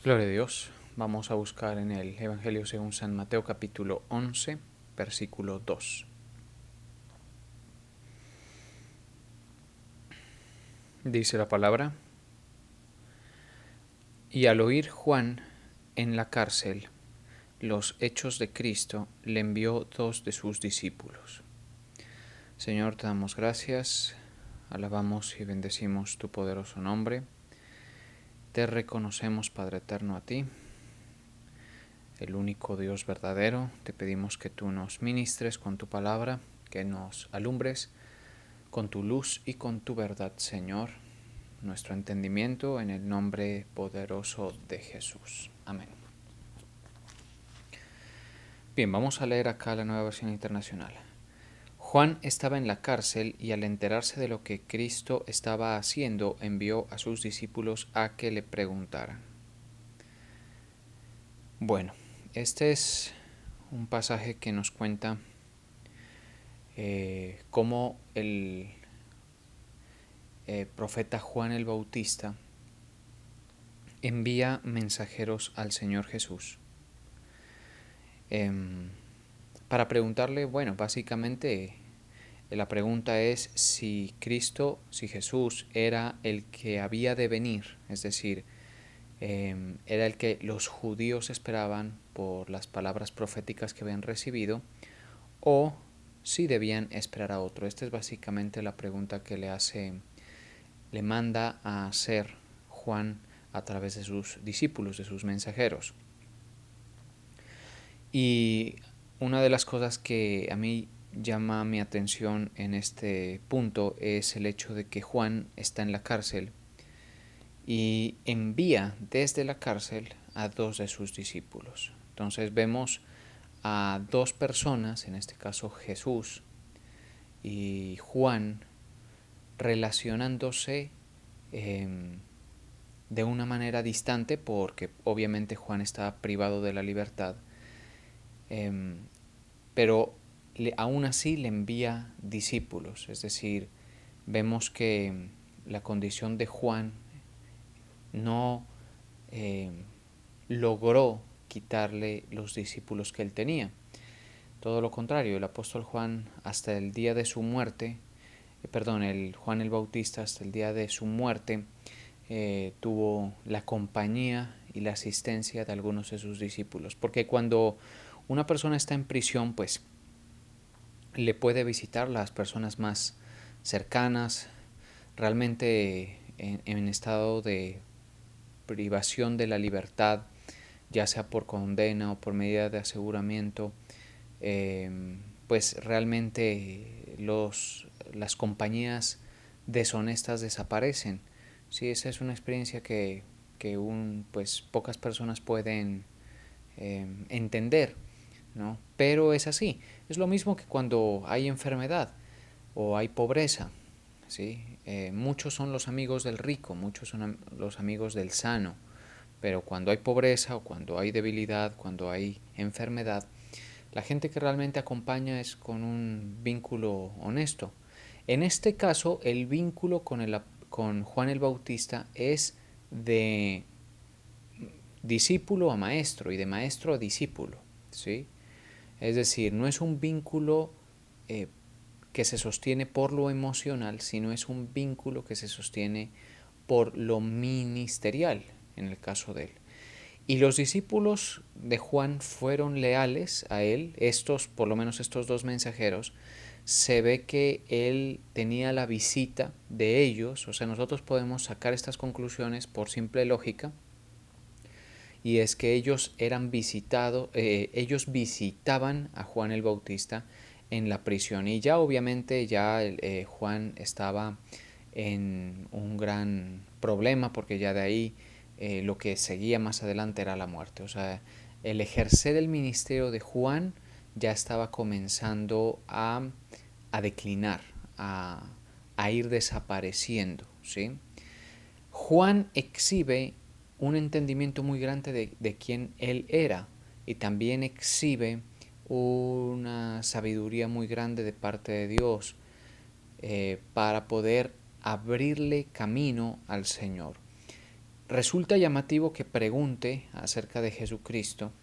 Gloria a Dios. Vamos a buscar en el Evangelio según San Mateo capítulo 11, versículo 2. Dice la palabra: Y al oír Juan en la cárcel los hechos de Cristo, le envió dos de sus discípulos. Señor, te damos gracias, alabamos y bendecimos tu poderoso nombre. Te reconocemos, Padre eterno, a ti, el único Dios verdadero. Te pedimos que tú nos ministres con tu palabra, que nos alumbres con tu luz y con tu verdad, Señor, nuestro entendimiento, en el nombre poderoso de Jesús. Amén. Bien, vamos a leer acá la Nueva Versión Internacional. Juan estaba en la cárcel y al enterarse de lo que Cristo estaba haciendo, envió a sus discípulos a que le preguntaran. Bueno, este es un pasaje que nos cuenta cómo el profeta Juan el Bautista envía mensajeros al Señor Jesús para preguntarle, bueno, básicamente la pregunta es si Cristo, si Jesús era el que había de venir, es decir, era el que los judíos esperaban por las palabras proféticas que habían recibido, o si debían esperar a otro. Esta es básicamente la pregunta que le manda a hacer Juan a través de sus discípulos, de sus mensajeros. Y una de las cosas que a mí llama mi atención en este punto es el hecho de que Juan está en la cárcel y envía desde la cárcel a dos de sus discípulos. Entonces vemos a dos personas, en este caso Jesús y Juan, relacionándose de una manera distante, porque obviamente Juan estaba privado de la libertad, pero aún así le envía discípulos. Es decir, vemos que la condición de Juan no logró quitarle los discípulos que él tenía. Todo lo contrario, el apóstol Juan hasta el día de su muerte, el Juan el Bautista hasta el día de su muerte, tuvo la compañía y la asistencia de algunos de sus discípulos. Porque cuando una persona está en prisión, pues le puede visitar las personas más cercanas, realmente en estado de privación de la libertad, ya sea por condena o por medida de aseguramiento, pues realmente las compañías deshonestas desaparecen. Sí, esa es una experiencia que pues pocas personas pueden entender, ¿no? Pero es así. Es lo mismo que cuando hay enfermedad o hay pobreza, ¿sí? Muchos son los amigos del rico, muchos son los amigos del sano, pero cuando hay pobreza o cuando hay debilidad, cuando hay enfermedad, la gente que realmente acompaña es con un vínculo honesto. En este caso, el vínculo con Juan el Bautista es de discípulo a maestro y de maestro a discípulo, ¿sí? Es decir, no es un vínculo eh, que se sostiene por lo emocional, sino es un vínculo que se sostiene por lo ministerial, en el caso de él. Y los discípulos de Juan fueron leales a él, por lo menos estos dos mensajeros. Se ve que él tenía la visita de ellos, o sea, nosotros podemos sacar estas conclusiones por simple lógica, y es que ellos visitaban a Juan el Bautista en la prisión, y ya obviamente Juan estaba en un gran problema, porque ya de ahí lo que seguía más adelante era la muerte. O sea, el ejercer el ministerio de Juan ya estaba comenzando a declinar, a ir desapareciendo, ¿sí? Juan exhibe un entendimiento muy grande de quién él era, y también exhibe una sabiduría muy grande de parte de Dios para poder abrirle camino al Señor. Resulta llamativo que pregunte acerca de Jesucristo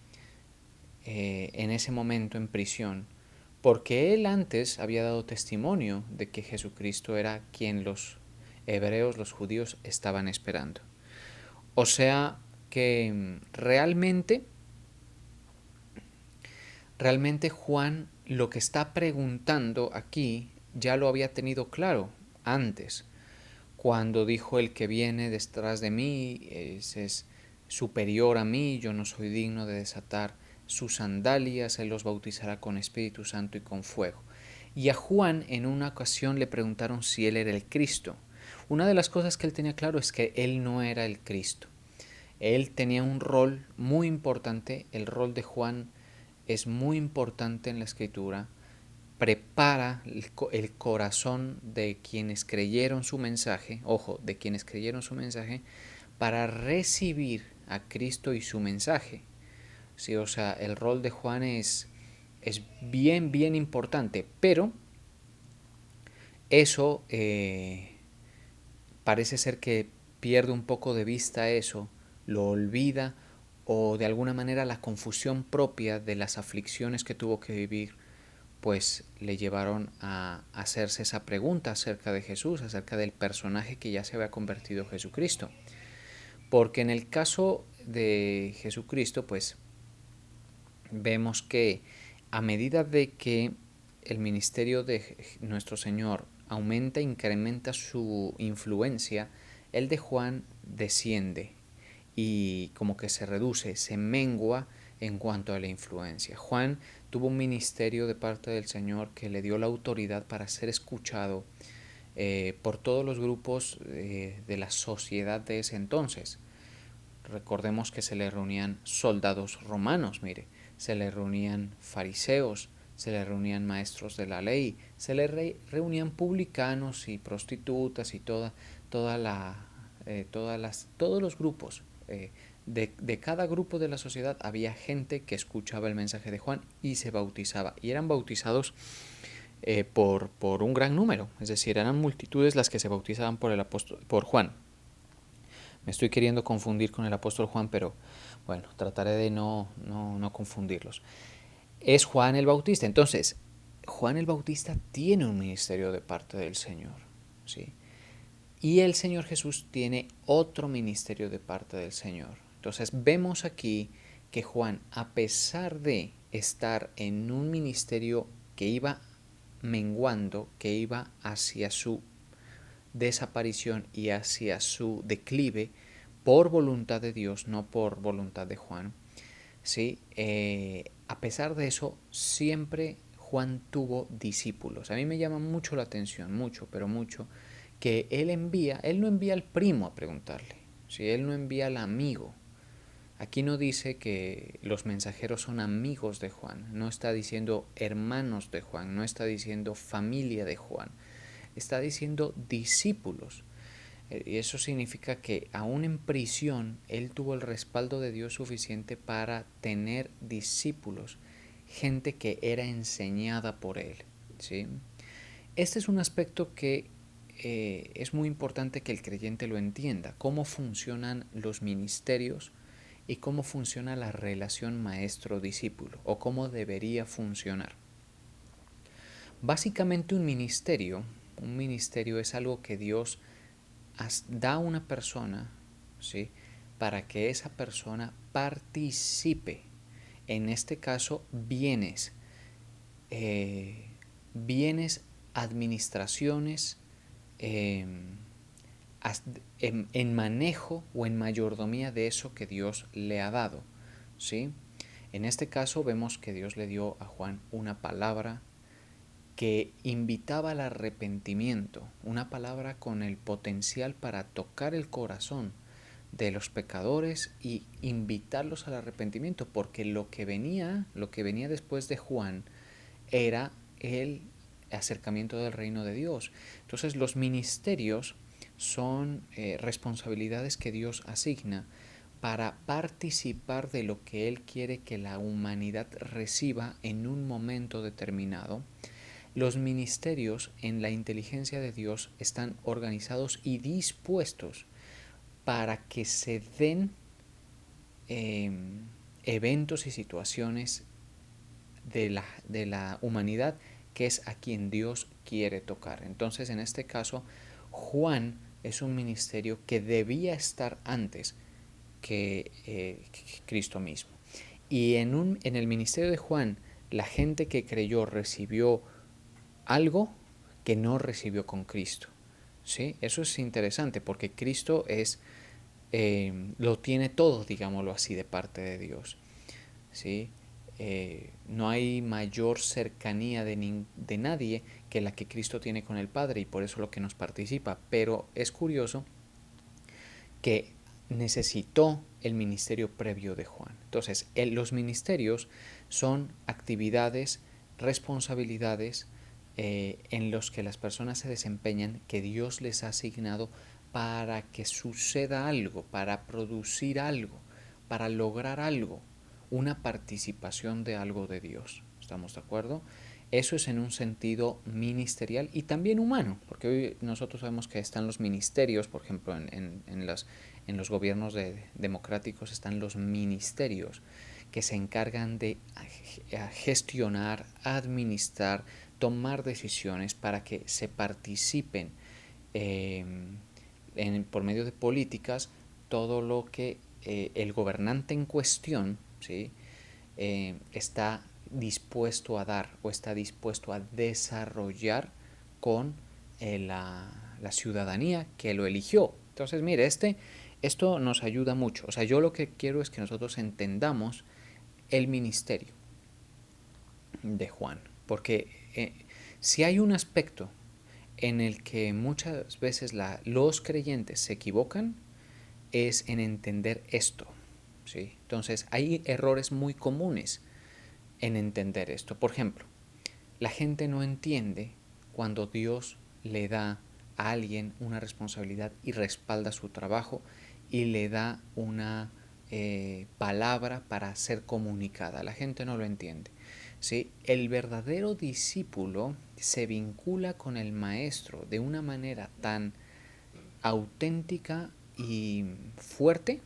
en ese momento en prisión, porque él antes había dado testimonio de que Jesucristo era quien los hebreos, los judíos, estaban esperando. O sea que realmente Juan lo que está preguntando aquí ya lo había tenido claro antes, cuando dijo: el que viene detrás de mí es superior a mí, yo no soy digno de desatar sus sandalias, él los bautizará con Espíritu Santo y con fuego. Y a Juan en una ocasión le preguntaron si él era el Cristo. Una de las cosas que él tenía claro es que él no era el Cristo. Él tenía un rol muy importante, el rol de Juan es muy importante en la Escritura, prepara el corazón de quienes creyeron su mensaje, ojo, de quienes creyeron su mensaje, para recibir a Cristo y su mensaje. Sí, o sea, el rol de Juan es bien, bien importante, pero eso parece ser que pierde un poco de vista eso, lo olvida, o de alguna manera la confusión propia de las aflicciones que tuvo que vivir pues le llevaron a hacerse esa pregunta acerca de Jesús, acerca del personaje que ya se había convertido en Jesucristo. Porque en el caso de Jesucristo, pues vemos que a medida de que el ministerio de nuestro Señor aumenta, incrementa su influencia, el de Juan desciende y como que se reduce, se mengua en cuanto a la influencia. Juan tuvo un ministerio de parte del Señor que le dio la autoridad para ser escuchado por todos los grupos de la sociedad de ese entonces. Recordemos que se le reunían soldados romanos, mire, se le reunían fariseos, se le reunían maestros de la ley, se le reunían publicanos y prostitutas y todos los grupos. De cada grupo de la sociedad había gente que escuchaba el mensaje de Juan y se bautizaba. Y eran bautizados por un gran número, es decir, eran multitudes las que se bautizaban por Juan. Me estoy queriendo confundir con el apóstol Juan, pero bueno, trataré de no confundirlos. Es Juan el Bautista. Entonces, Juan el Bautista tiene un ministerio de parte del Señor, ¿sí? Y el Señor Jesús tiene otro ministerio de parte del Señor. Entonces, vemos aquí que Juan, a pesar de estar en un ministerio que iba menguando, que iba hacia su desaparición y hacia su declive por voluntad de Dios, no por voluntad de Juan, ¿sí? A pesar de eso, siempre Juan tuvo discípulos. A mí me llama mucho la atención, mucho, pero mucho, que él no envía al primo a preguntarle, ¿sí? Él no envía al amigo. Aquí no dice que los mensajeros son amigos de Juan, no está diciendo hermanos de Juan, no está diciendo familia de Juan, está diciendo discípulos. Y eso significa que aún en prisión él tuvo el respaldo de Dios suficiente para tener discípulos, gente que era enseñada por él, ¿sí? Este es un aspecto que es muy importante que el creyente lo entienda, cómo funcionan los ministerios y cómo funciona la relación maestro-discípulo, o cómo debería funcionar. Básicamente un ministerio es algo que Dios da a una persona, ¿sí?, para que esa persona participe. En este caso, bienes, administraciones, eh, en manejo o en mayordomía de eso que Dios le ha dado, ¿sí? En este caso vemos que Dios le dio a Juan una palabra que invitaba al arrepentimiento, una palabra con el potencial para tocar el corazón de los pecadores y invitarlos al arrepentimiento, porque lo que venía después de Juan era el acercamiento del reino de Dios. Entonces los ministerios son responsabilidades que Dios asigna para participar de lo que Él quiere que la humanidad reciba en un momento determinado. Los ministerios en la inteligencia de Dios están organizados y dispuestos para que se den eventos y situaciones de la humanidad, que es a quien Dios quiere tocar. Entonces, en este caso, Juan es un ministerio que debía estar antes que Cristo mismo. Y en el ministerio de Juan, la gente que creyó recibió algo que no recibió con Cristo. ¿Sí? Eso es interesante porque Cristo lo tiene todo, digámoslo así, de parte de Dios. ¿Sí? No hay mayor cercanía de nadie que la que Cristo tiene con el Padre, y por eso lo que nos participa. Pero es curioso que necesitó el ministerio previo de Juan. Entonces, los ministerios son actividades, responsabilidades en los que las personas se desempeñan, que Dios les ha asignado para que suceda algo, para producir algo, para lograr algo, una participación de algo de Dios. ¿Estamos de acuerdo? Eso es en un sentido ministerial y también humano, porque hoy nosotros sabemos que están los ministerios, por ejemplo, en los gobiernos democráticos están los ministerios que se encargan de gestionar, administrar, tomar decisiones para que se participen por medio de políticas todo lo que el gobernante en cuestión, ¿sí? Está dispuesto a dar o está dispuesto a desarrollar con la ciudadanía que lo eligió. Entonces, mire, esto nos ayuda mucho. O sea, yo lo que quiero es que nosotros entendamos el ministerio de Juan, porque si hay un aspecto en el que muchas veces los creyentes se equivocan, es en entender esto, ¿sí? Entonces, hay errores muy comunes en entender esto. Por ejemplo, la gente no entiende cuando Dios le da a alguien una responsabilidad y respalda su trabajo y le da una palabra para ser comunicada. La gente no lo entiende. ¿Sí? El verdadero discípulo se vincula con el maestro de una manera tan auténtica y fuerte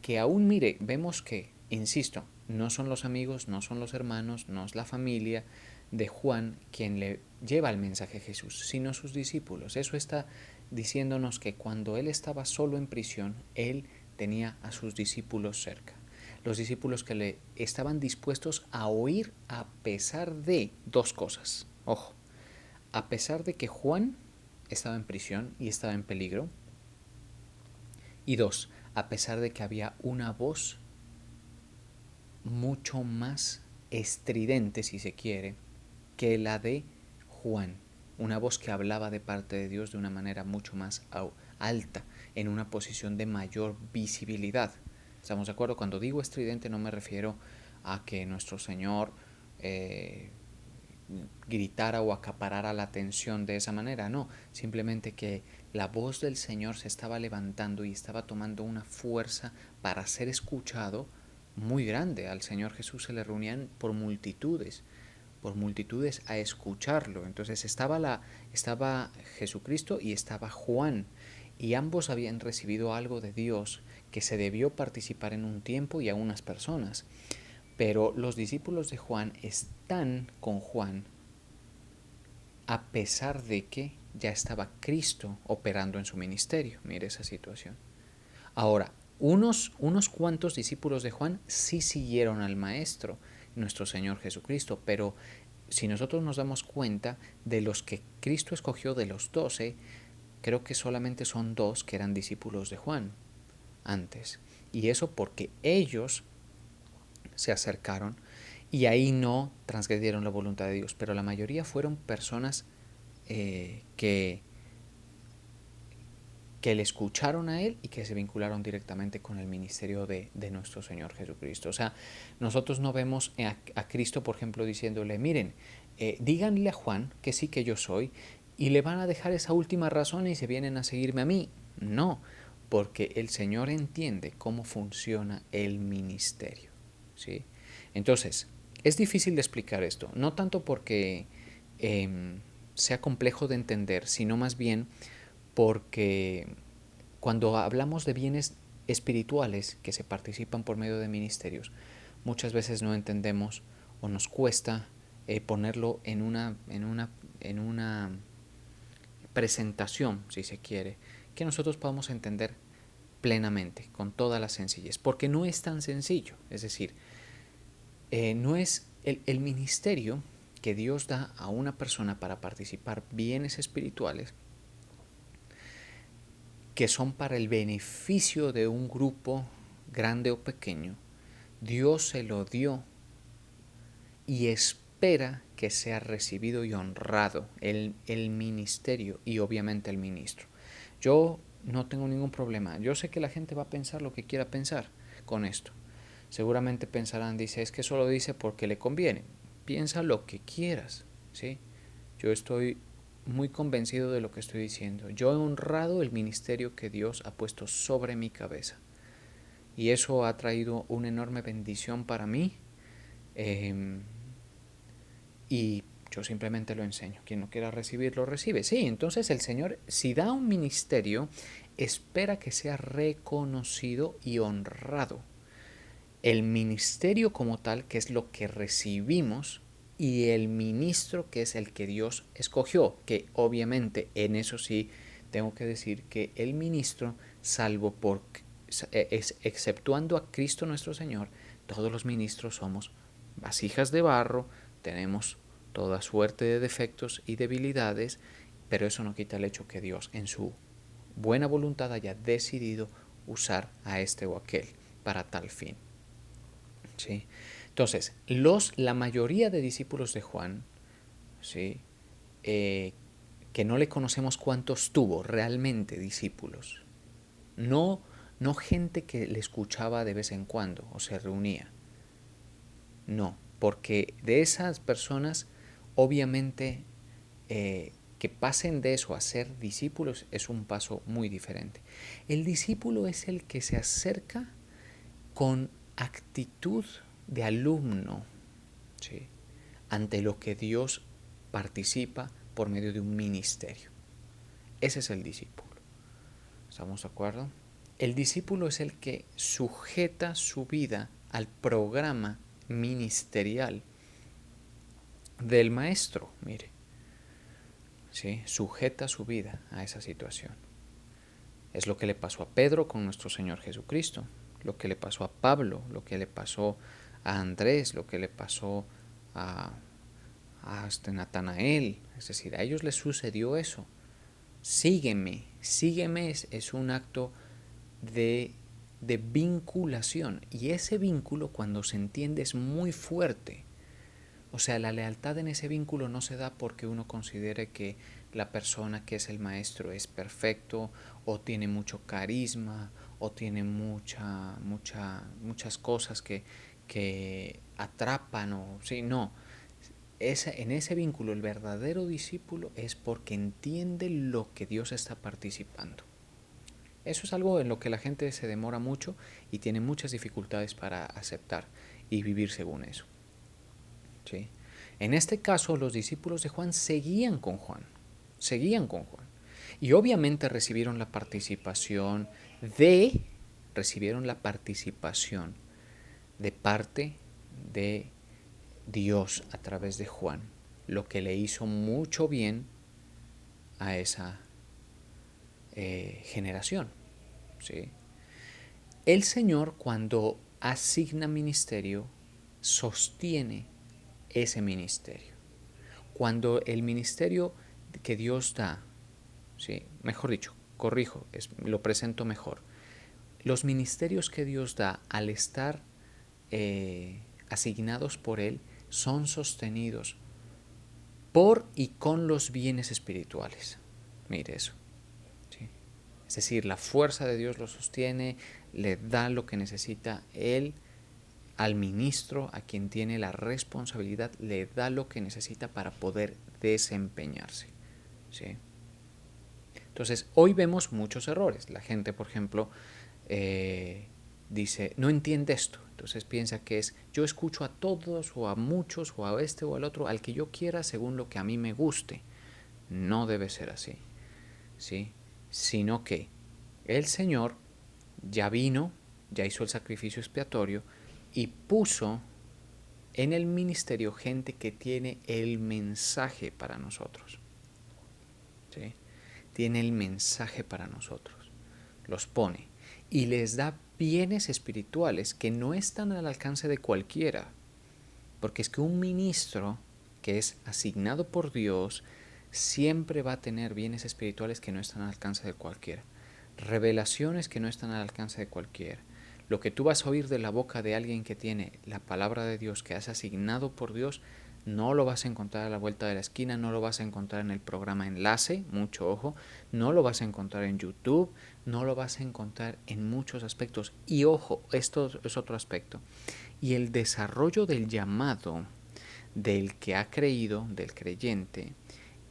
que aún, mire, vemos que, insisto, no son los amigos, no son los hermanos, no es la familia de Juan quien le lleva el mensaje a Jesús, sino sus discípulos. Eso está diciéndonos que cuando él estaba solo en prisión, él tenía a sus discípulos cerca. Los discípulos que le estaban dispuestos a oír a pesar de dos cosas. Ojo, a pesar de que Juan estaba en prisión y estaba en peligro. Y dos, a pesar de que había una voz mucho más estridente, si se quiere, que la de Juan. Una voz que hablaba de parte de Dios de una manera mucho más alta, en una posición de mayor visibilidad. ¿Estamos de acuerdo? Cuando digo estridente no me refiero a que nuestro Señor gritara o acaparara la atención de esa manera, no, simplemente que la voz del Señor se estaba levantando y estaba tomando una fuerza para ser escuchado muy grande. Al Señor Jesús se le reunían por multitudes a escucharlo. Entonces estaba Jesucristo y estaba Juan, y ambos habían recibido algo de Dios que se debió participar en un tiempo y a unas personas. Pero los discípulos de Juan están con Juan a pesar de que ya estaba Cristo operando en su ministerio. Mire esa situación. Ahora, unos cuantos discípulos de Juan sí siguieron al Maestro, nuestro Señor Jesucristo, pero si nosotros nos damos cuenta de los que Cristo escogió de los 12, creo que solamente son 2 que eran discípulos de Juan antes. Y eso porque ellos se acercaron y ahí no transgredieron la voluntad de Dios, pero la mayoría fueron personas que le escucharon a él y que se vincularon directamente con el ministerio de nuestro Señor Jesucristo. O sea, nosotros no vemos a Cristo, por ejemplo, diciéndole, miren, díganle a Juan que sí que yo soy, y le van a dejar esa última razón y se vienen a seguirme a mí. No, porque el Señor entiende cómo funciona el ministerio, ¿sí? Entonces, es difícil de explicar esto, no tanto porque sea complejo de entender, sino más bien porque Cuando hablamos de bienes espirituales que se participan por medio de ministerios, muchas veces no entendemos o nos cuesta ponerlo en una presentación, si se quiere, que nosotros podamos entender plenamente, con toda la sencillez, porque no es tan sencillo. Es decir, no es el ministerio que Dios da a una persona para participar bienes espirituales que son para el beneficio de un grupo grande o pequeño. Dios se lo dio y espera que sea recibido y honrado el ministerio y obviamente el ministro. Yo no tengo ningún problema. Yo sé que la gente va a pensar lo que quiera pensar con esto. Seguramente pensarán, dice, es que eso lo dice porque le conviene. Piensa lo que quieras, ¿sí? Yo estoy muy convencido de lo que estoy diciendo. Yo he honrado el ministerio que Dios ha puesto sobre mi cabeza. Y eso ha traído una enorme bendición para mí. Y yo simplemente lo enseño. Quien no quiera recibirlo, recibe. Sí, entonces el Señor, si da un ministerio, espera que sea reconocido y honrado. El ministerio como tal, que es lo que recibimos, y el ministro, que es el que Dios escogió, que obviamente en eso sí tengo que decir que el ministro, salvo por exceptuando a Cristo nuestro Señor, todos los ministros somos vasijas de barro, tenemos toda suerte de defectos y debilidades, pero eso no quita el hecho que Dios en su buena voluntad haya decidido usar a este o aquel para tal fin. ¿Sí? Entonces, la mayoría de discípulos de Juan, ¿sí? Que no le conocemos cuántos tuvo realmente discípulos, no, no gente que le escuchaba de vez en cuando o se reunía, no, porque de esas personas, obviamente, que pasen de eso a ser discípulos es un paso muy diferente. El discípulo es el que se acerca con actitud de alumno, ¿sí? Ante lo que Dios participa por medio de un ministerio. Ese es el discípulo. ¿Estamos de acuerdo? El discípulo es el que sujeta su vida al programa ministerial del maestro, mire. ¿Sí? Sujeta su vida a esa situación. Es lo que le pasó a Pedro con nuestro Señor Jesucristo, lo que le pasó a Pablo, lo que le pasó a Andrés, lo que le pasó a Natanael. Es decir, a ellos les sucedió eso. Sígueme, sígueme es un acto de vinculación, y ese vínculo, cuando se entiende, es muy fuerte. O sea, la lealtad en ese vínculo no se da porque uno considere que la persona que es el maestro es perfecto o tiene mucho carisma o tiene muchas cosas que atrapan o sí, no. En ese vínculo el verdadero discípulo es porque entiende lo que Dios está participando. Eso es algo en lo que la gente se demora mucho y tiene muchas dificultades para aceptar y vivir según eso. ¿Sí? En este caso, los discípulos de Juan seguían con Juan. Y obviamente recibieron la participación de parte de Dios a través de Juan, lo que le hizo mucho bien a esa generación. ¿Sí? El Señor, cuando asigna ministerio, sostiene ese ministerio. Cuando el ministerio que Dios da, ¿sí? Mejor dicho, corrijo, lo presento mejor. Los ministerios que Dios da, al estar asignados por Él, son sostenidos por y con los bienes espirituales. Mire eso. ¿Sí? Es decir, la fuerza de Dios lo sostiene, le da lo que necesita Él. Al ministro, a quien tiene la responsabilidad, le da lo que necesita para poder desempeñarse. ¿Sí? Entonces, hoy vemos muchos errores. La gente, por ejemplo, dice, no entiende esto. Entonces piensa que es, yo escucho a todos o a muchos o a este o al otro, al que yo quiera según lo que a mí me guste. No debe ser así, ¿sí? Sino que El Señor ya vino, ya hizo el sacrificio expiatorio y puso en el ministerio gente que tiene el mensaje para nosotros. ¿Sí? Tiene el mensaje para nosotros. Los pone y les da bienes espirituales que no están al alcance de cualquiera. Porque es que un ministro que es asignado por Dios siempre va a tener bienes espirituales que no están al alcance de cualquiera. Revelaciones que no están al alcance de cualquiera. Lo que tú vas a oír de la boca de alguien que tiene la palabra de Dios, que es asignado por Dios, no lo vas a encontrar a la vuelta de la esquina, no lo vas a encontrar en el programa Enlace, mucho ojo, no lo vas a encontrar en YouTube, no lo vas a encontrar en muchos aspectos. Y ojo, esto es otro aspecto. Y el desarrollo del llamado del que ha creído, del creyente,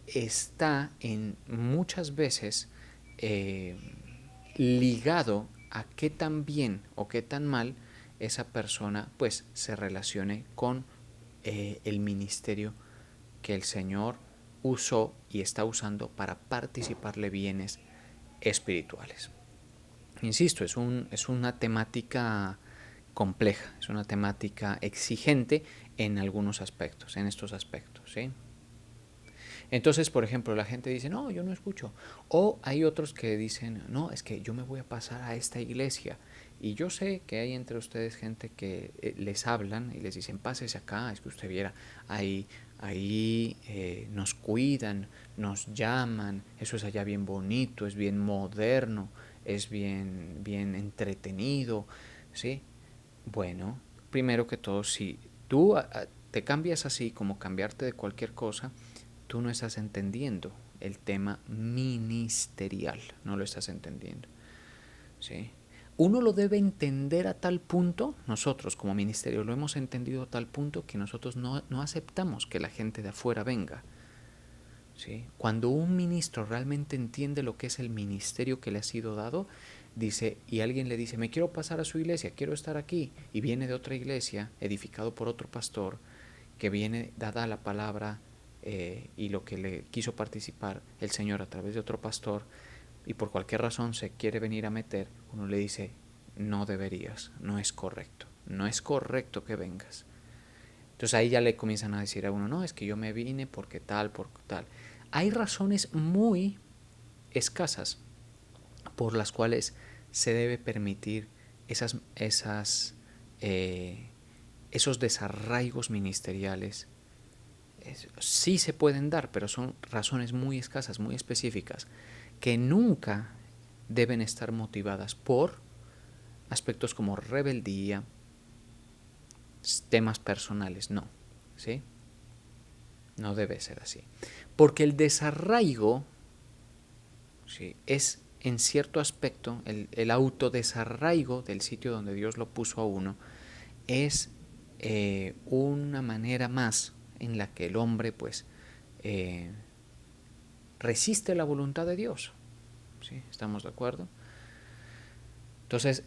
está en muchas veces ligado a qué tan bien o qué tan mal esa persona pues se relacione con el ministerio que el Señor usó y está usando para participarle bienes espirituales. Insisto, es una temática compleja, es una temática exigente en algunos aspectos, en estos aspectos, ¿sí? Entonces, por ejemplo, la gente dice, no, yo no escucho. O hay otros que dicen, no, es que yo me voy a pasar a esta iglesia. Y yo sé que hay entre ustedes gente que les hablan y les dicen, pásese acá, es que usted viera, ahí nos cuidan, nos llaman, eso es allá bien bonito, es bien moderno, es bien entretenido, ¿sí? Bueno, primero que todo, si tú te cambias así como cambiarte de cualquier cosa, tú no estás entendiendo el tema ministerial, no lo estás entendiendo, ¿sí? Uno lo debe entender a tal punto, nosotros como ministerio lo hemos entendido a tal punto que nosotros no aceptamos que la gente de afuera venga, ¿sí? Cuando un ministro realmente entiende lo que es el ministerio que le ha sido dado, dice, y alguien le dice, me quiero pasar a su iglesia, quiero estar aquí, y viene de otra iglesia, edificado por otro pastor, que viene dada la palabra y lo que le quiso participar el Señor a través de otro pastor, y por cualquier razón se quiere venir a meter, uno le dice, no deberías, no es correcto, no es correcto que vengas. Entonces ahí ya le comienzan a decir a uno, no, es que yo me vine porque tal, por tal. Hay razones muy escasas por las cuales se debe permitir eh, esos desarraigos ministeriales. Sí se pueden dar, pero son razones muy escasas, muy específicas, que nunca deben estar motivadas por aspectos como rebeldía, temas personales, no, ¿sí? No debe ser así. Porque el desarraigo, ¿sí?, es en cierto aspecto, el autodesarraigo del sitio donde Dios lo puso a uno, es una manera más en la que el hombre pues eh, resiste la voluntad de Dios. ¿Sí? ¿Estamos de acuerdo? Entonces,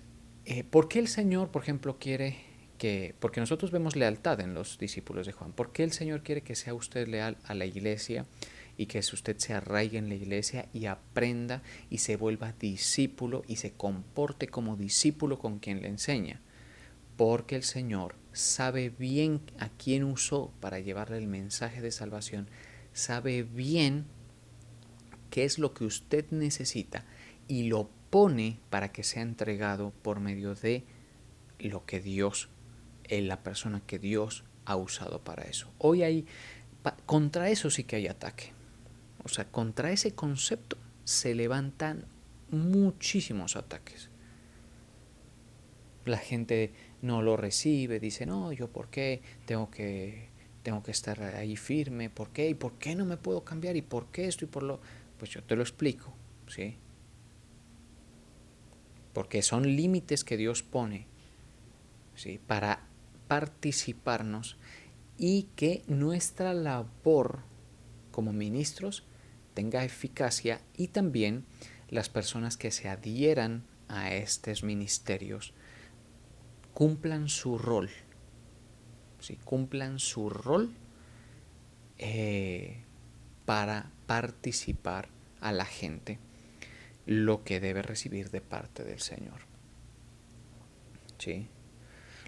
¿por qué el Señor, por ejemplo, quiere que, porque nosotros vemos lealtad en los discípulos de Juan, ¿por qué el Señor quiere que sea usted leal a la iglesia y que usted se arraigue en la iglesia y aprenda y se vuelva discípulo y se comporte como discípulo con quien le enseña? Porque el Señor sabe bien a quién usó para llevarle el mensaje de salvación, sabe bien qué es lo que usted necesita y lo pone para que sea entregado por medio de lo que Dios, la persona que Dios ha usado para eso. Hoy hay, contra eso sí que hay ataque. O sea, contra ese concepto se levantan muchísimos ataques. La gente no lo recibe, dice, no, yo por qué tengo que estar ahí firme, ¿por qué? ¿Y por qué no me puedo cambiar? ¿Y por qué esto y por lo? Pues yo te lo explico, ¿sí? Porque son límites que Dios pone, ¿sí?, para participarnos y que nuestra labor como ministros tenga eficacia y también las personas que se adhieran a estos ministerios cumplan su rol, ¿sí?, cumplan su rol para participar a la gente lo que debe recibir de parte del Señor. ¿Sí?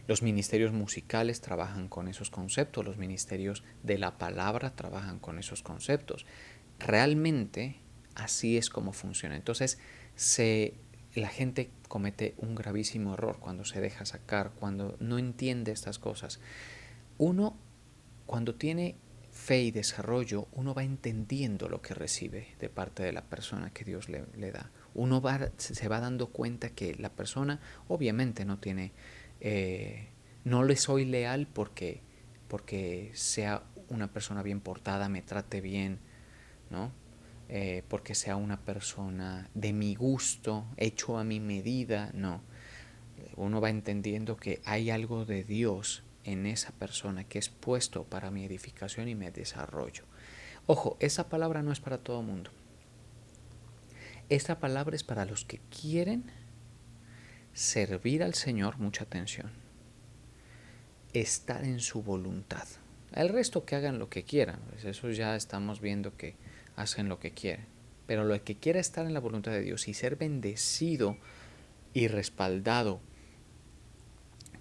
Los ministerios musicales trabajan con esos conceptos, los ministerios de la palabra trabajan con esos conceptos. Realmente así es como funciona. Entonces, la gente comete un gravísimo error cuando se deja sacar, cuando no entiende estas cosas. Uno, cuando tiene fe y desarrollo, uno va entendiendo lo que recibe de parte de la persona que Dios le da. Uno se va dando cuenta que la persona obviamente no tiene, no le soy leal porque sea una persona bien portada, me trate bien, ¿no? Porque sea una persona de mi gusto, hecho a mi medida, no. Uno va entendiendo que hay algo de Dios en esa persona que es puesto para mi edificación y mi desarrollo. Ojo, esa palabra no es para todo el mundo. Esta palabra es para los que quieren servir al Señor, mucha atención, estar en su voluntad. El resto que hagan lo que quieran, pues eso ya estamos viendo que hacen lo que quieren. Pero lo que quiera estar en la voluntad de Dios y ser bendecido y respaldado,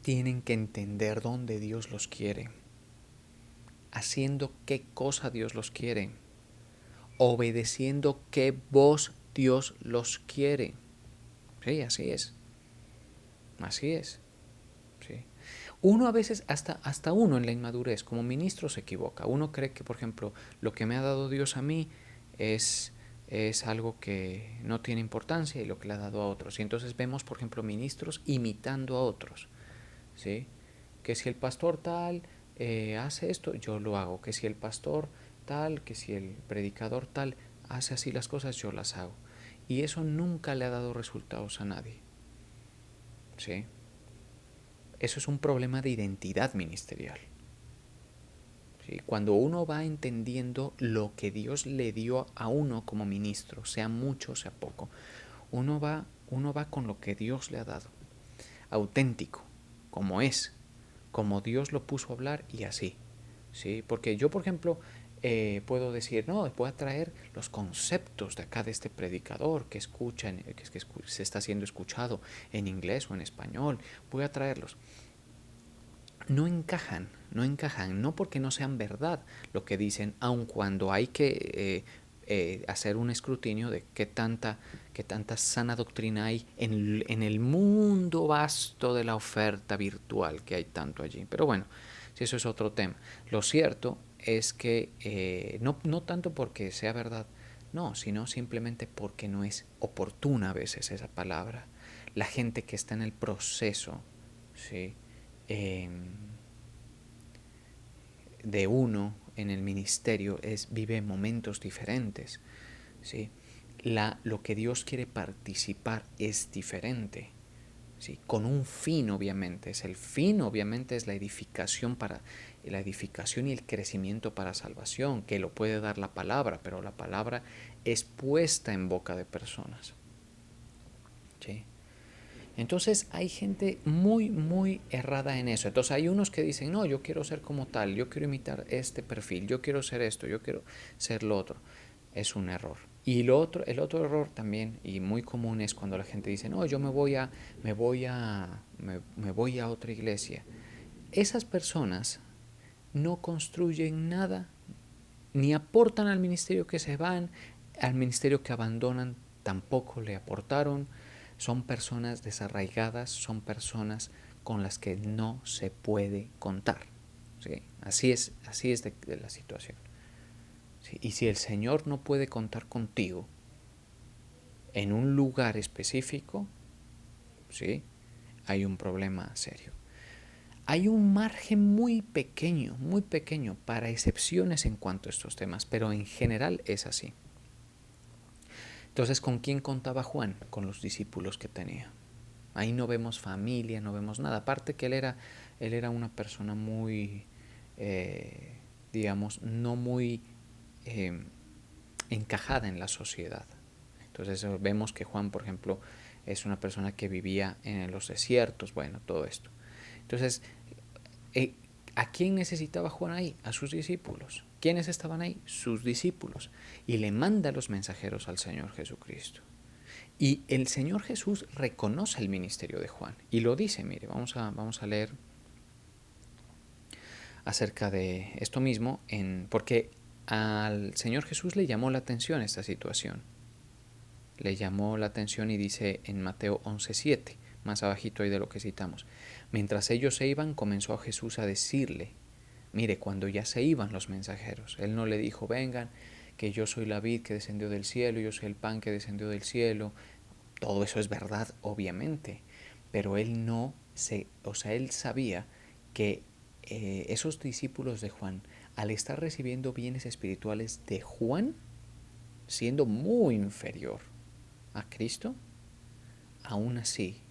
tienen que entender dónde Dios los quiere, haciendo qué cosa Dios los quiere, obedeciendo qué voz Dios los quiere. Sí, así es. Así es. Sí. Uno a veces, hasta uno en la inmadurez, como ministro se equivoca. Uno cree que, por ejemplo, lo que me ha dado Dios a mí es algo que no tiene importancia y lo que le ha dado a otros. Y entonces vemos, por ejemplo, ministros imitando a otros. ¿Sí? Que si el pastor tal hace esto, yo lo hago. Que si el pastor tal, que si el predicador tal hace así las cosas, yo las hago. Y eso nunca le ha dado resultados a nadie. ¿Sí? Eso es un problema de identidad ministerial. ¿Sí? Cuando uno va entendiendo lo que Dios le dio a uno como ministro, sea mucho, sea poco, uno va con lo que Dios le ha dado, auténtico, como es, como Dios lo puso a hablar y así. ¿Sí? Porque yo, por ejemplo, puedo decir, no, voy a traer los conceptos de acá de este predicador que escucha, que se está siendo escuchado en inglés o en español, voy a traerlos. No encajan, no porque no sean verdad lo que dicen, aun cuando hay que hacer un escrutinio de qué tanta sana doctrina hay en el mundo vasto de la oferta virtual que hay tanto allí. Pero bueno, si eso es otro tema. Lo cierto es que no tanto porque sea verdad, no, sino simplemente porque no es oportuna a veces esa palabra. La gente que está en el proceso, ¿sí? eh, de uno en el ministerio vive momentos diferentes. ¿Sí? Lo que Dios quiere participar es diferente. ¿Sí? Con un fin, obviamente. El fin, obviamente, es la edificación y el crecimiento para salvación, que lo puede dar la palabra, pero la palabra es puesta en boca de personas. ¿Sí? Entonces hay gente muy, muy errada en eso. Entonces hay unos que dicen, no, yo quiero ser como tal, yo quiero imitar este perfil, yo quiero ser esto, yo quiero ser lo otro. Es un error. Y el otro error también, y muy común, es cuando la gente dice, no, yo me voy a otra iglesia. Esas personas no construyen nada, ni aportan al ministerio que se van, al ministerio que abandonan tampoco le aportaron. Son personas desarraigadas, son personas con las que no se puede contar. ¿Sí? Así es de la situación. ¿Sí? Y si el Señor no puede contar contigo en un lugar específico, ¿sí? Hay un problema serio. Hay un margen muy pequeño para excepciones en cuanto a estos temas, pero en general es así. Entonces, ¿con quién contaba Juan? Con los discípulos que tenía. Ahí no vemos familia, no vemos nada. Aparte que él era una persona muy, digamos, no muy encajada en la sociedad. Entonces vemos que Juan, por ejemplo, es una persona que vivía en los desiertos, bueno, todo esto. Entonces, ¿a quién necesitaba Juan ahí? A sus discípulos. ¿Quiénes estaban ahí? Sus discípulos. Y le manda los mensajeros al Señor Jesucristo. Y el Señor Jesús reconoce el ministerio de Juan y lo dice. Mire, vamos a leer acerca de esto mismo, porque al Señor Jesús le llamó la atención esta situación. Le llamó la atención y dice en Mateo 11:7, más abajito ahí de lo que citamos. Mientras ellos se iban, comenzó a Jesús a decirle, mire, cuando ya se iban los mensajeros, Él no le dijo, vengan, que yo soy la vid que descendió del cielo, yo soy el pan que descendió del cielo. Todo eso es verdad, obviamente, pero Él no Él sabía que esos discípulos de Juan, al estar recibiendo bienes espirituales de Juan, siendo muy inferior a Cristo, aún así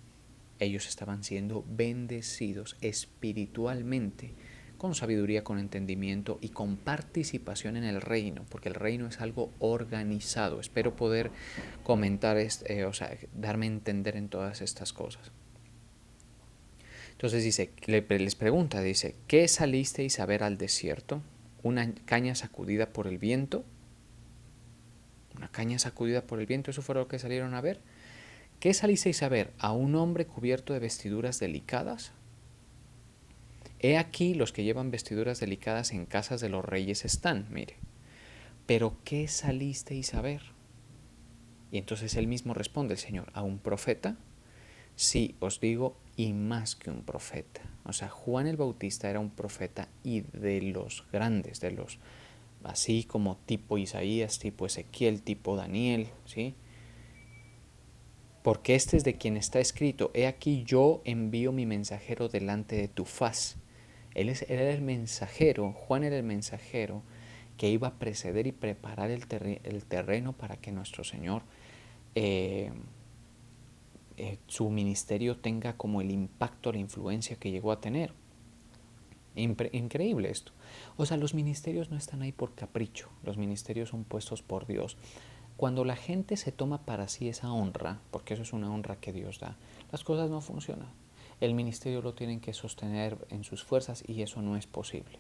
ellos estaban siendo bendecidos espiritualmente, con sabiduría, con entendimiento y con participación en el reino, porque el reino es algo organizado. Espero poder comentar, darme a entender en todas estas cosas. Entonces dice, les pregunta, dice, ¿qué salisteis a ver al desierto? ¿Una caña sacudida por el viento? ¿Una caña sacudida por el viento? ¿Eso fue lo que salieron a ver? ¿Qué salisteis a ver? ¿A un hombre cubierto de vestiduras delicadas? He aquí los que llevan vestiduras delicadas en casas de los reyes están, mire. ¿Pero qué salisteis a ver? Y entonces él mismo responde, el Señor, ¿a un profeta? Sí, os digo, y más que un profeta. O sea, Juan el Bautista era un profeta y de los grandes, de los, así como tipo Isaías, tipo Ezequiel, tipo Daniel, ¿sí? Porque este es de quien está escrito, he aquí yo envío mi mensajero delante de tu faz. Él era el mensajero, Juan era el mensajero que iba a preceder y preparar el terreno para que nuestro Señor, su ministerio tenga como el impacto, la influencia que llegó a tener. Increíble esto. O sea, los ministerios no están ahí por capricho, los ministerios son puestos por Dios. Cuando la gente se toma para sí esa honra, porque eso es una honra que Dios da, las cosas no funcionan. El ministerio lo tienen que sostener en sus fuerzas y eso no es posible.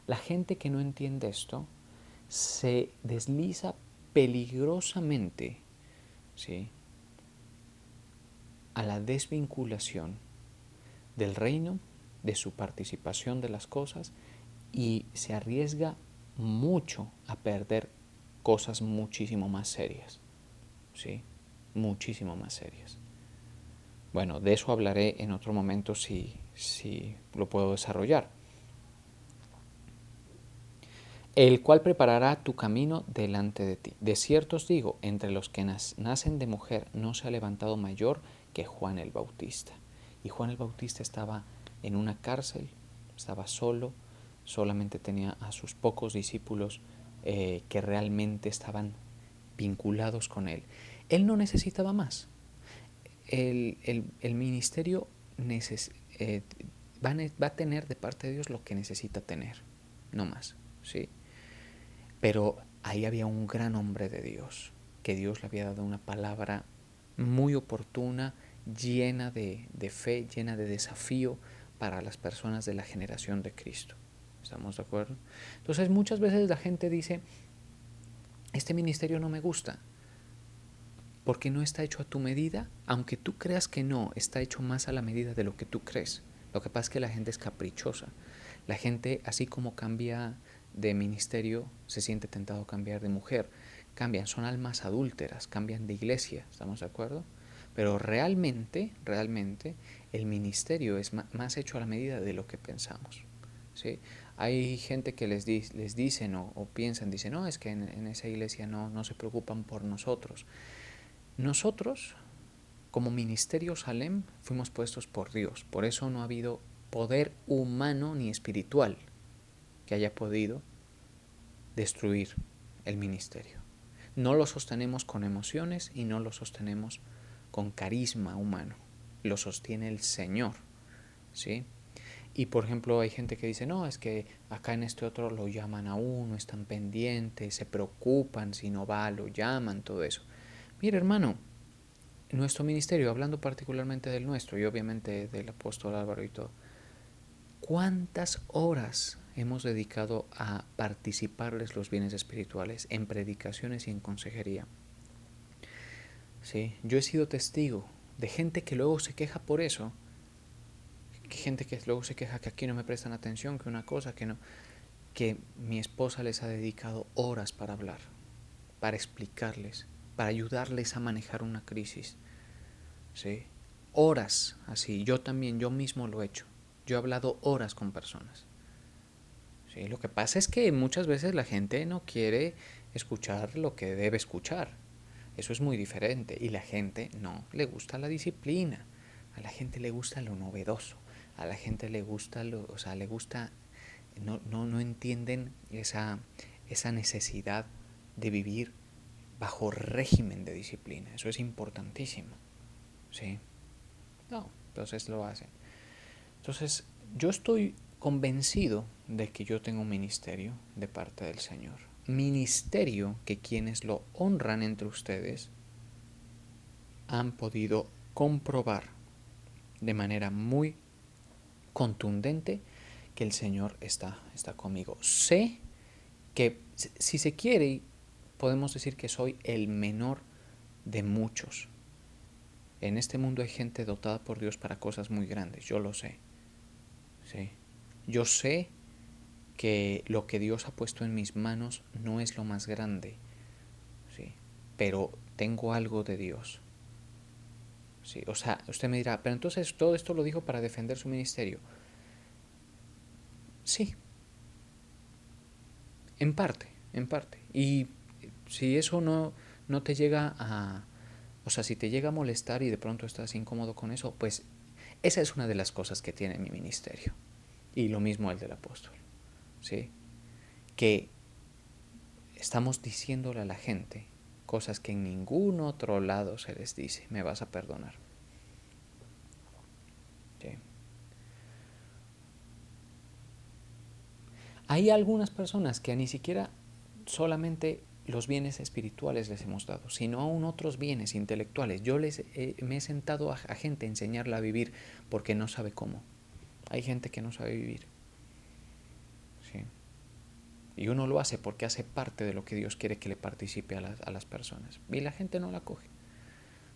La gente que no entiende esto se desliza peligrosamente, ¿sí?, a la desvinculación del reino, de su participación de las cosas, y se arriesga mucho a perder cosas muchísimo más serias, ¿sí? Muchísimo más serias. Bueno, de eso hablaré en otro momento si lo puedo desarrollar. El cual preparará tu camino delante de ti. De cierto os digo, entre los que nacen de mujer no se ha levantado mayor que Juan el Bautista. Y Juan el Bautista estaba en una cárcel, estaba solo, solamente tenía a sus pocos discípulos que realmente estaban vinculados con él. Él no necesitaba más. El ministerio va a tener de parte de Dios lo que necesita tener, no más, ¿sí? Pero ahí había un gran hombre de Dios, que Dios le había dado una palabra muy oportuna, llena de fe, llena de desafío para las personas de la generación de Cristo. ¿Estamos de acuerdo? Entonces muchas veces la gente dice, este ministerio no me gusta, porque no está hecho a tu medida, aunque tú creas que no, está hecho más a la medida de lo que tú crees. Lo que pasa es que la gente es caprichosa. La gente, así como cambia de ministerio, se siente tentado a cambiar de mujer. Cambian, son almas adúlteras, cambian de iglesia, ¿estamos de acuerdo? Pero realmente, el ministerio es más hecho a la medida de lo que pensamos, ¿sí? Hay gente que les dicen o piensan, dicen, no, es que en esa iglesia no se preocupan por nosotros. Nosotros, como Ministerio Salem, fuimos puestos por Dios. Por eso no ha habido poder humano ni espiritual que haya podido destruir el ministerio. No lo sostenemos con emociones y no lo sostenemos con carisma humano. Lo sostiene el Señor, ¿sí? Y por ejemplo hay gente que dice, no, es que acá en este otro lo llaman a uno, están pendientes, se preocupan, si no va, lo llaman, todo eso. Mira, hermano, nuestro ministerio, hablando particularmente del nuestro y obviamente del apóstol Álvaro y todo, ¿cuántas horas hemos dedicado a participarles los bienes espirituales en predicaciones y en consejería? ¿sí? Yo he sido testigo de gente que luego se queja por eso, que gente que luego se queja que aquí no me prestan atención, que una cosa, que no, que mi esposa les ha dedicado horas para hablar, para explicarles, para ayudarles a manejar una crisis, ¿sí? Horas así, yo también, yo mismo lo he hecho. Yo he hablado horas con personas. ¿Sí? Lo que pasa es que muchas veces la gente no quiere escuchar lo que debe escuchar. Eso es muy diferente. Y la gente no le gusta la disciplina. A la gente le gusta lo novedoso. A la gente le gusta o sea, le gusta, no entienden esa necesidad de vivir bajo régimen de disciplina. Eso es importantísimo. ¿Sí? No, entonces lo hacen. Entonces, yo estoy convencido de que yo tengo un ministerio de parte del Señor. Ministerio que quienes lo honran entre ustedes han podido comprobar de manera muy contundente que el Señor está conmigo. Sé que, si se quiere, podemos decir que soy el menor de muchos. En este mundo hay gente dotada por Dios para cosas muy grandes, yo lo sé. ¿Sí? Yo sé que lo que Dios ha puesto en mis manos no es lo más grande, ¿sí? Pero tengo algo de Dios. ¿Sí? O sea, usted me dirá, pero entonces todo esto lo dijo para defender su ministerio. Sí, en parte, en parte. Y si eso no te llega a... O sea, si te llega a molestar y de pronto estás incómodo con eso, pues esa es una de las cosas que tiene mi ministerio. Y lo mismo el del apóstol, ¿sí? Que estamos diciéndole a la gente cosas que en ningún otro lado se les dice. Me vas a perdonar. ¿Sí? Hay algunas personas que ni siquiera solamente los bienes espirituales les hemos dado, sino aún otros bienes intelectuales. Yo me he sentado a gente a enseñarla a vivir porque no sabe cómo. Hay gente que no sabe vivir. ¿Sí? Y uno lo hace porque hace parte de lo que Dios quiere que le participe a las personas. Y la gente no la coge.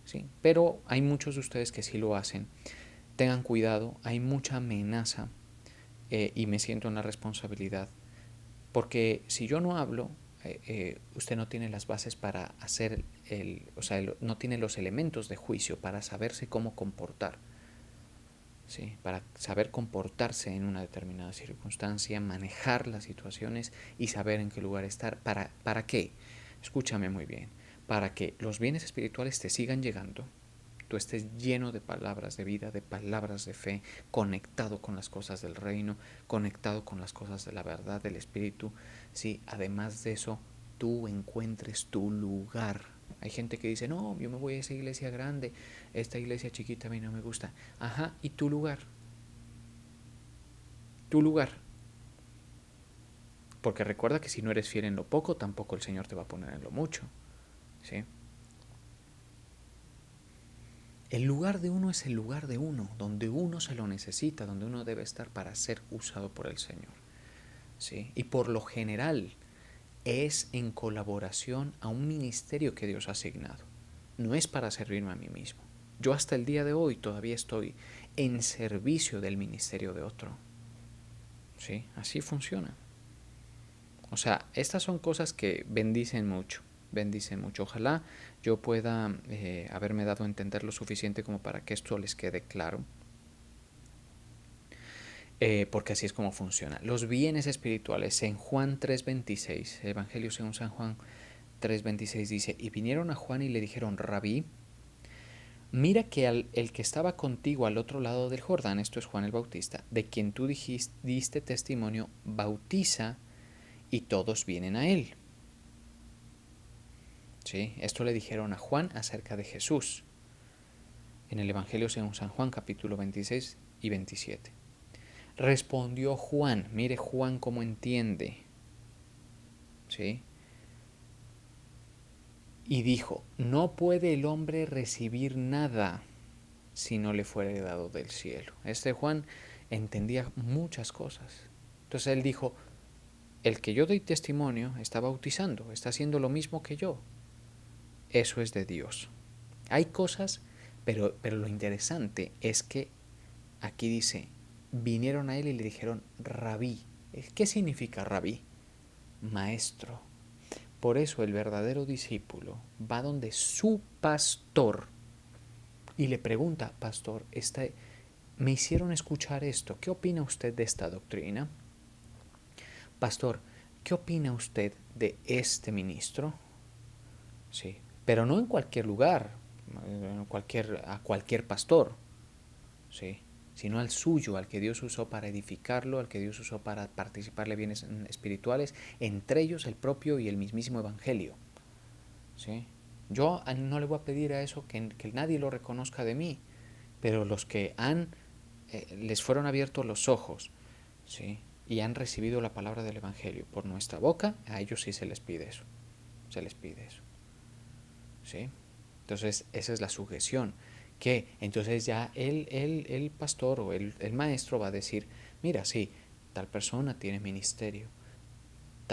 ¿Sí? Pero hay muchos de ustedes que sí lo hacen. Tengan cuidado, hay mucha amenaza y me siento en la responsabilidad. Porque si yo no hablo, usted no tiene las bases para hacer o sea, no tiene los elementos de juicio para saberse cómo comportar. ¿Sí? Para saber comportarse en una determinada circunstancia, manejar las situaciones y saber en qué lugar estar. ¿Para qué? Escúchame muy bien. Para que los bienes espirituales te sigan llegando, tú estés lleno de palabras de vida, de palabras de fe, conectado con las cosas del reino, conectado con las cosas de la verdad, del Espíritu. Sí, además de eso, tú encuentres tu lugar. Hay gente que dice, no, yo me voy a esa iglesia grande, esta iglesia chiquita a mí no me gusta. Ajá, ¿y tu lugar? Tu lugar. Porque recuerda que si no eres fiel en lo poco, tampoco el Señor te va a poner en lo mucho. ¿Sí? El lugar de uno es el lugar de uno, donde uno se lo necesita, donde uno debe estar para ser usado por el Señor. ¿Sí? Y por lo general es en colaboración a un ministerio que Dios ha asignado. No es para servirme a mí mismo. Yo hasta el día de hoy todavía estoy en servicio del ministerio de otro. ¿Sí? Así funciona. O sea, estas son cosas que bendicen mucho. Bendicen mucho. Ojalá yo pueda haberme dado a entender lo suficiente como para que esto les quede claro. Porque así es como funciona. Los bienes espirituales en Juan 3:26, Evangelio según San Juan 3:26 dice, y vinieron a Juan y le dijeron, Rabí, mira que el que estaba contigo al otro lado del Jordán, esto es Juan el Bautista, de quien tú diste testimonio, bautiza y todos vienen a él. ¿Sí? Esto le dijeron a Juan acerca de Jesús en el Evangelio según San Juan capítulo 26 y 27. Respondió Juan, mire Juan cómo entiende, ¿sí? Y dijo, no puede el hombre recibir nada si no le fuere dado del cielo. Este Juan entendía muchas cosas. Entonces él dijo, el que yo doy testimonio está bautizando, está haciendo lo mismo que yo. Eso es de Dios. Hay cosas, pero lo interesante es que aquí dice, vinieron a él y le dijeron, rabí. ¿Qué significa rabí? Maestro. Por eso el verdadero discípulo va donde su pastor y le pregunta, pastor, me hicieron escuchar esto, ¿qué opina usted de esta doctrina? Pastor, ¿qué opina usted de este ministro? Sí, pero no en cualquier lugar, a cualquier pastor, sí, sino al suyo, al que Dios usó para edificarlo, al que Dios usó para participarle bienes espirituales, entre ellos el propio y el mismísimo evangelio, sí. Yo no le voy a pedir a eso que nadie lo reconozca de mí, pero los que les fueron abiertos los ojos, sí, y han recibido la palabra del evangelio por nuestra boca, a ellos sí se les pide eso, se les pide eso. ¿Sí? Entonces, esa es la sujeción. Que entonces ya el pastor o el maestro va a decir, mira, sí, tal persona tiene ministerio,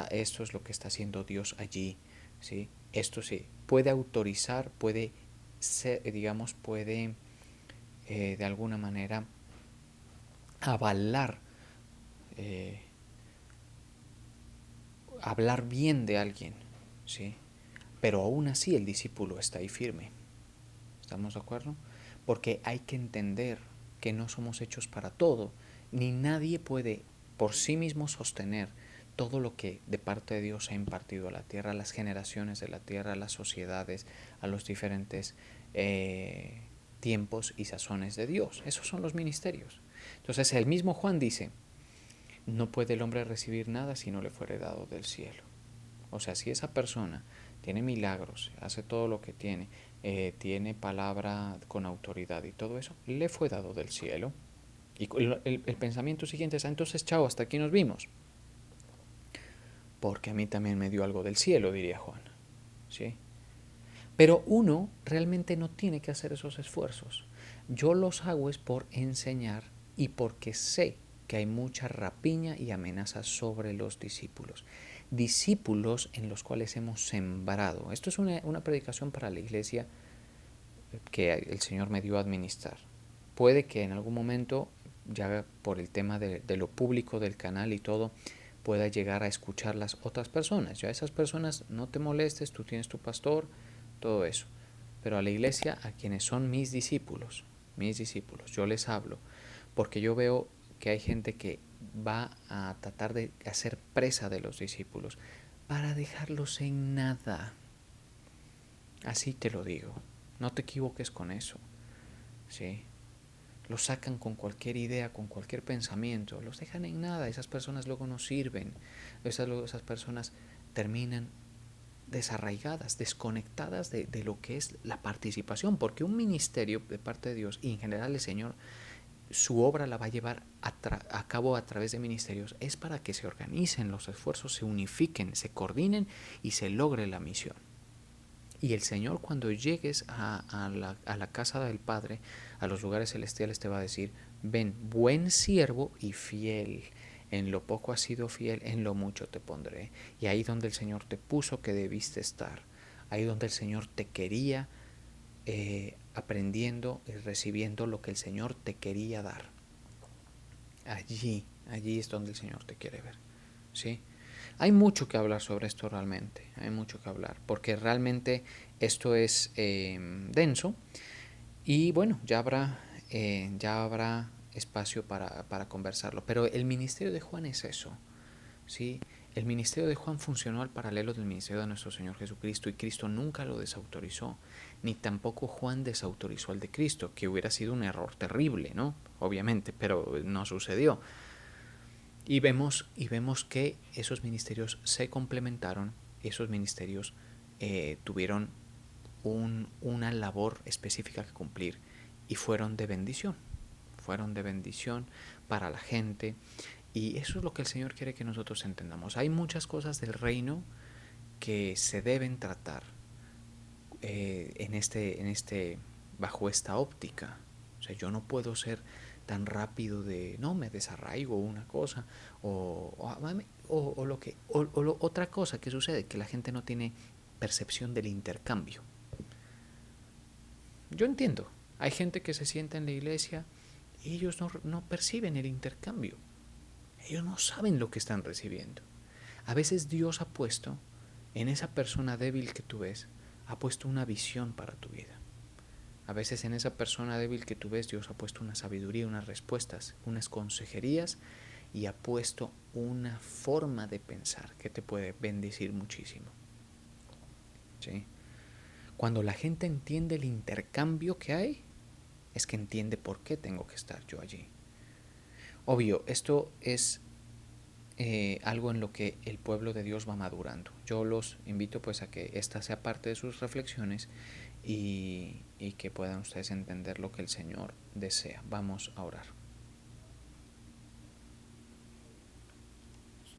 esto es lo que está haciendo Dios allí, ¿sí? Esto sí, puede autorizar, puede ser, digamos, puede de alguna manera avalar, eh, hablar bien de alguien, ¿sí? Pero aún así el discípulo está ahí firme. ¿Estamos de acuerdo? Porque hay que entender que no somos hechos para todo, ni nadie puede por sí mismo sostener todo lo que de parte de Dios ha impartido a la tierra, a las generaciones de la tierra, a las sociedades, a los diferentes tiempos y sazones de Dios. Esos son los ministerios. Entonces el mismo Juan dice, no puede el hombre recibir nada si no le fuere dado del cielo. O sea, si esa persona tiene milagros, hace todo lo que tiene palabra con autoridad y todo eso, le fue dado del cielo. Y el pensamiento siguiente es, entonces, chao, hasta aquí nos vimos. Porque a mí también me dio algo del cielo, diría Juan. ¿Sí? Pero uno realmente no tiene que hacer esos esfuerzos. Yo los hago es por enseñar y porque sé que hay mucha rapiña y amenaza sobre los discípulos. Discípulos en los cuales hemos sembrado. Esto es una predicación para la iglesia que el Señor me dio a administrar. Puede que en algún momento, ya por el tema de lo público del canal y todo, pueda llegar a escuchar las otras personas. Ya esas personas no te molestes, tú tienes tu pastor, todo eso. Pero a la iglesia, a quienes son mis discípulos, yo les hablo, porque yo veo que hay gente que va a tratar de hacer presa de los discípulos para dejarlos en nada. Así te lo digo, no te equivoques con eso, ¿sí? Los sacan con cualquier idea, con cualquier pensamiento, los dejan en nada, esas personas luego no sirven, esas personas terminan desarraigadas, desconectadas de lo que es la participación, porque un ministerio de parte de Dios y en general el Señor, su obra la va a llevar a cabo a través de ministerios, es para que se organicen los esfuerzos, se unifiquen, se coordinen y se logre la misión. Y el Señor cuando llegues a la casa del Padre, a los lugares celestiales, te va a decir, ven, buen siervo y fiel. En lo poco has sido fiel, en lo mucho te pondré. Y ahí donde el Señor te puso que debiste estar. Ahí donde el Señor te quería, aprendiendo y recibiendo lo que el Señor te quería dar. Allí es donde el Señor te quiere ver. ¿Sí? Hay mucho que hablar sobre esto realmente, hay mucho que hablar, porque realmente esto es denso y bueno, ya habrá espacio para conversarlo. Pero el ministerio de Juan es eso, ¿sí? El ministerio de Juan funcionó al paralelo del ministerio de nuestro Señor Jesucristo y Cristo nunca lo desautorizó, ni tampoco Juan desautorizó al de Cristo, que hubiera sido un error terrible, ¿no? Obviamente, pero no sucedió. Y vemos que esos ministerios se complementaron, esos ministerios tuvieron una labor específica que cumplir y fueron de bendición para la gente y eso es lo que el Señor quiere que nosotros entendamos. Hay muchas cosas del reino que se deben tratar bajo esta óptica. O sea, yo no puedo ser tan rápido no, me desarraigo una cosa otra cosa que sucede, que la gente no tiene percepción del intercambio. Yo entiendo, hay gente que se sienta en la iglesia y ellos no perciben el intercambio. Ellos no saben lo que están recibiendo. A veces Dios ha puesto en esa persona débil que tú ves, ha puesto una visión para tu vida. A veces en esa persona débil que tú ves, Dios ha puesto una sabiduría, unas respuestas, unas consejerías y ha puesto una forma de pensar que te puede bendecir muchísimo. ¿Sí? Cuando la gente entiende el intercambio que hay, es que entiende por qué tengo que estar yo allí. Obvio, esto es algo en lo que el pueblo de Dios va madurando. Yo los invito pues a que esta sea parte de sus reflexiones y que puedan ustedes entender lo que el Señor desea. Vamos a orar.